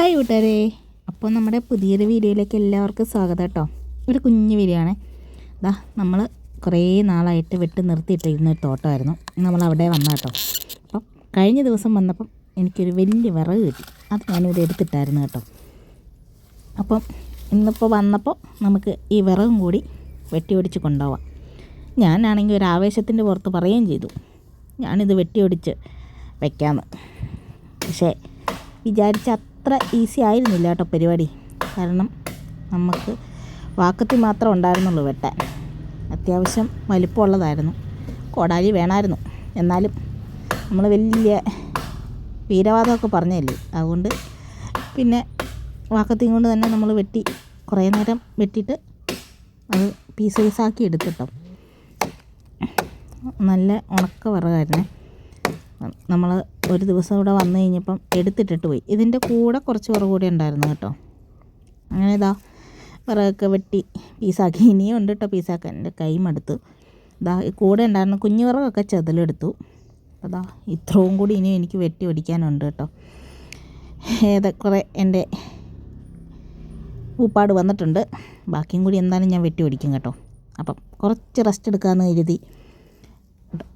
Hi കൂട്ടുകാരെ, അപ്പോൾ നമ്മുടെ പുതിയൊരു വീഡിയോയിലേക്ക് എല്ലാവർക്കും സ്വാഗതം കേട്ടോ. ഒരു കുഞ്ഞു വീഡിയോ ആണ്. നമ്മൾ കുറേ നാളായിട്ട് വെട്ടി നിർത്തിയിട്ടിരുന്നൊരു തോട്ടമായിരുന്നു. നമ്മളവിടെ വന്ന കേട്ടോ. അപ്പം കഴിഞ്ഞ ദിവസം വന്നപ്പം എനിക്കൊരു വലിയ വിറക് കിട്ടി. അത് ഞാനിവിടെ എടുത്തിട്ടായിരുന്നു കേട്ടോ. അപ്പം ഇന്നിപ്പോൾ വന്നപ്പോൾ നമുക്ക് ഈ വിറകും കൂടി വെട്ടി ഒടിച്ച് കൊണ്ടുപോവാം. ഞാനാണെങ്കിൽ ഒരു ആവേശത്തിൻ്റെ പുറത്ത് പറയുകയും ചെയ്തു, ഞാനിത് വെട്ടി ഒടിച്ച് വയ്ക്കാമെന്ന്. പക്ഷേ വിചാരിച്ച അത്ര ഈസി ആയിരുന്നില്ല കേട്ടോ പരിപാടി. കാരണം നമുക്ക് വാക്കത്തി മാത്രം ഉണ്ടായിരുന്നുള്ളൂ വെട്ടാൻ. അത്യാവശ്യം വലിപ്പമുള്ളതായിരുന്നു, കോടാലി വേണമായിരുന്നു. എന്നാലും നമ്മൾ വലിയ വീരവാദമൊക്കെ പറഞ്ഞതല്ലേ, അതുകൊണ്ട് പിന്നെ വാക്കത്തിയും കൊണ്ട് തന്നെ നമ്മൾ വെട്ടി കുറേ നേരം വെട്ടിയിട്ട് അത് പീസാക്കി എടുത്തിട്ടോ. നല്ല ഉണക്ക വിറകായിരുന്നേ. നമ്മൾ ഒരു ദിവസം ഇവിടെ വന്നു കഴിഞ്ഞപ്പം എടുത്തിട്ടിട്ട് പോയി. ഇതിൻ്റെ കൂടെ കുറച്ച് വിറക് കൂടി ഉണ്ടായിരുന്നു കേട്ടോ. അങ്ങനെ വിറകൊക്കെ വെട്ടി പീസാക്കി. ഇനിയും ഉണ്ട് കേട്ടോ പീസാക്കാൻ. എൻ്റെ കൈ മടുത്തു. ഈ കൂടെ ഉണ്ടായിരുന്ന കുഞ്ഞു വിറകൊക്കെ ചെതലെടുത്തു. ഇത്രയും കൂടി ഇനിയും എനിക്ക് വെട്ടി ഒടിക്കാനുണ്ട് കേട്ടോ. കുറേ എൻ്റെ ഊപ്പാട് വന്നിട്ടുണ്ട്. ബാക്കിയും കൂടി എന്തായാലും ഞാൻ വെട്ടി ഒടിക്കും കേട്ടോ. അപ്പം കുറച്ച് റെസ്റ്റ് എടുക്കാമെന്ന് കരുതി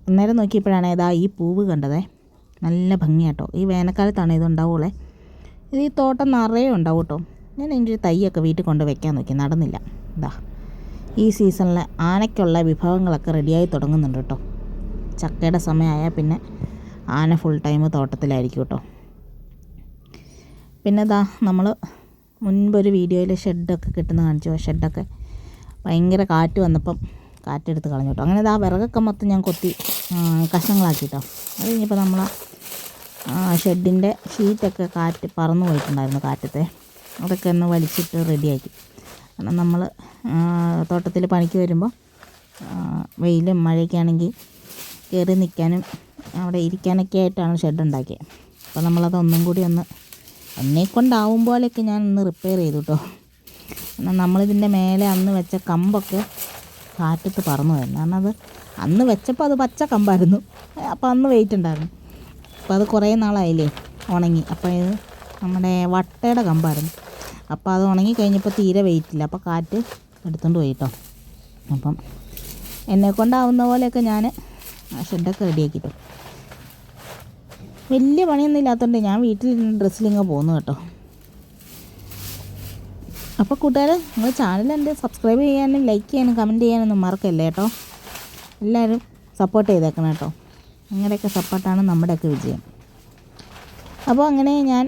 അന്നേരം നോക്കിയപ്പോഴാണ് ഈ പൂവ് കണ്ടതേ. നല്ല ഭംഗിയാട്ടോ. ഈ വേനൽക്കാലത്താണ് ഇതുണ്ടാവുള്ളേ. ഇത് ഈ തോട്ടം നിറയെ ഉണ്ടാവും കേട്ടോ. ഞാൻ എൻ്റെ ഒരു തൈയൊക്കെ വീട്ടിൽ കൊണ്ട് വെക്കാൻ നോക്കി, നടന്നില്ല. ഈ സീസണിൽ ആനയ്ക്കുള്ള വിഭവങ്ങളൊക്കെ റെഡിയായി തുടങ്ങുന്നുണ്ട് കേട്ടോ. ചക്കയുടെ സമയമായാൽ പിന്നെ ആന ഫുൾ ടൈം തോട്ടത്തിലായിരിക്കും കേട്ടോ. പിന്നെ നമ്മൾ മുൻപൊരു വീഡിയോയിൽ ഷെഡൊക്കെ കിട്ടുന്ന കാണിച്ചു. ഷെഡൊക്കെ ഭയങ്കര കാറ്റ് വന്നപ്പം കാറ്റെടുത്ത് കളഞ്ഞു കേട്ടോ. അങ്ങനെ വിറകൊക്കെ മൊത്തം ഞാൻ കൊത്തി കഷ്ണങ്ങളാക്കി കേട്ടോ. അത് കഴിഞ്ഞപ്പോൾ നമ്മൾ ഷെഡിൻ്റെ ഷീറ്റൊക്കെ കാറ്റ് പറന്നു പോയിട്ടുണ്ടായിരുന്നു കാറ്റത്തെ. അതൊക്കെ ഒന്ന് വലിച്ചിട്ട് റെഡിയാക്കി. കാരണം നമ്മൾ തോട്ടത്തിൽ പണിക്ക് വരുമ്പോൾ വെയിലും മഴയൊക്കെ ആണെങ്കിൽ കയറി നിൽക്കാനും അവിടെ ഇരിക്കാനൊക്കെ ആയിട്ടാണ് ഷെഡ് ഉണ്ടാക്കിയത്. അപ്പോൾ നമ്മളതൊന്നും കൂടി എന്നെക്കൊണ്ടാവും പോലെയൊക്കെ ഞാൻ ഒന്ന് റിപ്പയർ ചെയ്തു കേട്ടോ. എന്നാൽ നമ്മളിതിൻ്റെ മേലെ അന്ന് വെച്ച കമ്പൊക്കെ കാറ്റത്ത് പറന്നു വരുന്നു. കാരണം അത് അന്ന് വെച്ചപ്പോൾ അത് പച്ച കമ്പായിരുന്നു. അപ്പോൾ അന്ന് വെയിറ്റ് ഉണ്ടായിരുന്നു. അപ്പോൾ അത് കുറേ നാളായില്ലേ ഉണങ്ങി. അപ്പോൾ ഇത് നമ്മുടെ വട്ടയുടെ കമ്പായിരുന്നു. അപ്പോൾ അത് ഉണങ്ങി കഴിഞ്ഞപ്പോൾ തീരെ വെയിറ്റില്ല. അപ്പോൾ കാറ്റ് എടുത്തുകൊണ്ട് പോയി കേട്ടോ. അപ്പം എന്നെക്കൊണ്ടാവുന്ന പോലെയൊക്കെ ഞാൻ ഷെഡൊക്കെ റെഡിയാക്കിട്ടോ. വലിയ പണിയൊന്നും ഇല്ലാത്തതുകൊണ്ട് ഞാൻ വീട്ടിലിരുന്ന് ഡ്രസ്സിലിങ്ങ് പോകുന്നു കേട്ടോ. അപ്പോൾ കൂട്ടുകാരെ, നിങ്ങൾ ചാനൽ സബ്സ്ക്രൈബ് ചെയ്യാനും ലൈക്ക് ചെയ്യാനും കമൻറ്റ് ചെയ്യാനൊന്നും മറക്കല്ലേ കേട്ടോ. എല്ലാവരും സപ്പോർട്ട് ചെയ്തേക്കണം കേട്ടോ. നിങ്ങളുടെയൊക്കെ സപ്പോർട്ടാണ് നമ്മുടെയൊക്കെ വിജയം. അപ്പോൾ അങ്ങനെ ഞാൻ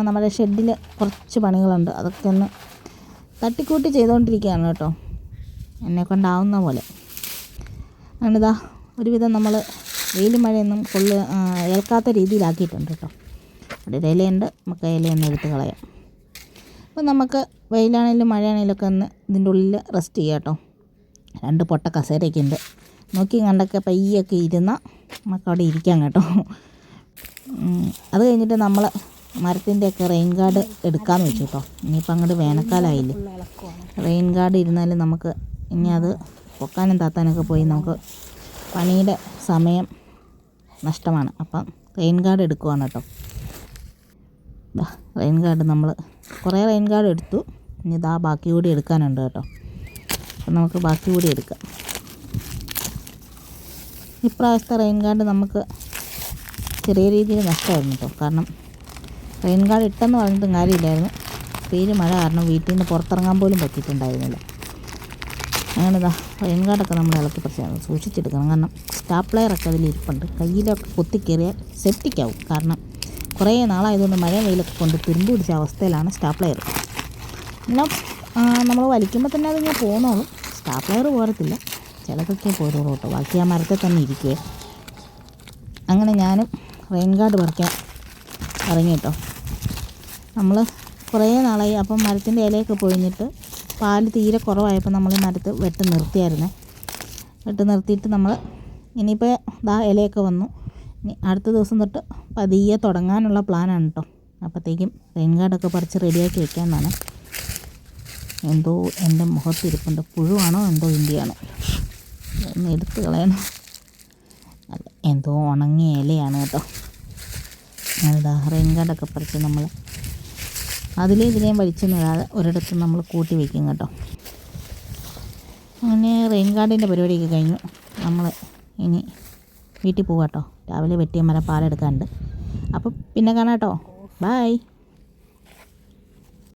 നമ്മുടെ ഷെഡിൽ കുറച്ച് പണികളുണ്ട്, അതൊക്കെ ഒന്ന് തട്ടിക്കൂട്ടി ചെയ്തുകൊണ്ടിരിക്കുകയാണ് കേട്ടോ, എന്നെക്കൊണ്ടാവുന്ന പോലെ. അങ്ങനെ ഒരുവിധം നമ്മൾ വെയിലും മഴയൊന്നും ഏൽക്കാത്ത രീതിയിലാക്കിയിട്ടുണ്ട് കേട്ടോ. അവിടെ ഇലയുണ്ട്, നമുക്ക് ഇലയൊന്നും എടുത്ത് കളയാം. അപ്പോൾ നമുക്ക് വെയിലാണെങ്കിലും മഴയാണെങ്കിലും ഒക്കെ ഒന്ന് ഇതിൻ്റെ ഉള്ളിൽ റെസ്റ്റ് ചെയ്യാം കേട്ടോ. 2 പൊട്ട കസേരയൊക്കെ ഉണ്ട്. നോക്കി കണ്ടൊക്കെ പയ്യൊക്കെ ഇരുന്നാൽ നമുക്ക് അവിടെ ഇരിക്കാം കേട്ടോ. അത് കഴിഞ്ഞിട്ട് നമ്മൾ മരത്തിൻ്റെയൊക്കെ റെയിൻ ഗാർഡ് എടുക്കാമെന്ന് വെച്ചു കേട്ടോ. ഇനിയിപ്പോൾ അങ്ങോട്ട് വേനൽക്കാലമായില്ലേ. റെയിൻ ഗാർഡ് ഇരുന്നാലും നമുക്ക് ഇനി അത് പൊക്കാനും താത്താനൊക്കെ പോയി നമുക്ക് പണിയുടെ സമയം നഷ്ടമാണ്. അപ്പം റെയിൻ ഗാർഡ് എടുക്കുവാണ് കേട്ടോ. റെയിൻ ഗാർഡ് നമ്മൾ കുറേ റെയിൻ ഗാർഡ് എടുത്തു. ഇനി ബാക്കി കൂടി എടുക്കാനുണ്ട് കേട്ടോ. അപ്പം നമുക്ക് ബാക്കി കൂടി എടുക്കാം. ഇപ്രാവശ്യത്തെ റെയിൻ ഗാർഡ് നമുക്ക് ചെറിയ രീതിയിൽ നഷ്ടമായിരുന്നു കേട്ടോ. കാരണം റെയിൻ ഗാർഡ് ഇട്ടെന്ന് പറഞ്ഞിട്ടും കാര്യമില്ലായിരുന്നു. പേര് മഴ കാരണം വീട്ടിൽ നിന്ന് പുറത്തിറങ്ങാൻ പോലും പറ്റിയിട്ടുണ്ടായിരുന്നില്ല. അങ്ങനെ റെയിൻ ഗാർഡൊക്കെ നമ്മൾ ഇളക്കി പ്രശ്നമാണ് സൂക്ഷിച്ചെടുക്കണം. കാരണം സ്റ്റാപ്ലെയറൊക്കെ അതിലിരിപ്പുണ്ട്. കയ്യിലൊക്കെ കുത്തിക്കയറിയാൽ സെപ്റ്റിക്കാവും. കാരണം കുറേ നാളായതുകൊണ്ട് മഴ വെയിലൊക്കെ കൊണ്ട് തുരുമ്പ് പിടിച്ച അവസ്ഥയിലാണ് സ്റ്റാപ്ലെയർ. എന്നാൽ നമ്മൾ വലിക്കുമ്പോൾ തന്നെ അതിങ്ങനെ പോകുന്നോളും. സ്റ്റാപ്ലെയർ പോരത്തില്ല, ചിലതൊക്കെ പോരുള്ളൂ കേട്ടോ. ബാക്കി ആ മരത്തിൽ തന്നെ ഇരിക്കുവേ. അങ്ങനെ ഞാനും റെയിൻ ഗാർഡ് പറിക്കാൻ ഇറങ്ങി കേട്ടോ. നമ്മൾ കുറേ നാളായി. അപ്പം മരത്തിൻ്റെ ഇലയൊക്കെ പൊഴിഞ്ഞിട്ട് പാല് തീരെ കുറവായപ്പോൾ നമ്മൾ മരത്ത് വെട്ട് നിർത്തിയായിരുന്നേ. വെട്ട് നിർത്തിയിട്ട് നമ്മൾ ഇനിയിപ്പോൾ ഇലയൊക്കെ വന്നു. ഇനി അടുത്ത ദിവസം തൊട്ട് പതിയെ തുടങ്ങാനുള്ള പ്ലാനാണ് കേട്ടോ. അപ്പോഴത്തേക്കും റെയിൻ ഗാർഡൊക്കെ പറിച്ച് റെഡിയാക്കി വെക്കാമെന്നാണ്. എന്തോ എൻ്റെ മുഖത്തിരിപ്പുണ്ട്. പുഴുവാണോ എന്തോ ഇന്ത്യയാണോ, ഒന്ന് എടുത്ത് കളയണം. അല്ല, എന്തോ ഉണങ്ങിയ ഇലയാണ് കേട്ടോ. റെയിൻ ഗാർഡൊക്കെ പറിച്ച് നമ്മൾ ഇതിനെയും വലിച്ചൊന്നിടാതെ ഒരിടത്തും നമ്മൾ കൂട്ടി വയ്ക്കും കേട്ടോ. അങ്ങനെ റെയിൻ ഗാർഡിൻ്റെ പരിപാടിയൊക്കെ കഴിഞ്ഞു. നമ്മൾ ഇനി വീട്ടിൽ പോകാം കേട്ടോ. രാവിലെ വെട്ടിയ മരം പാലെടുക്കാനുണ്ട്. അപ്പോൾ പിന്നെ കാണാം കേട്ടോ. ബായ്.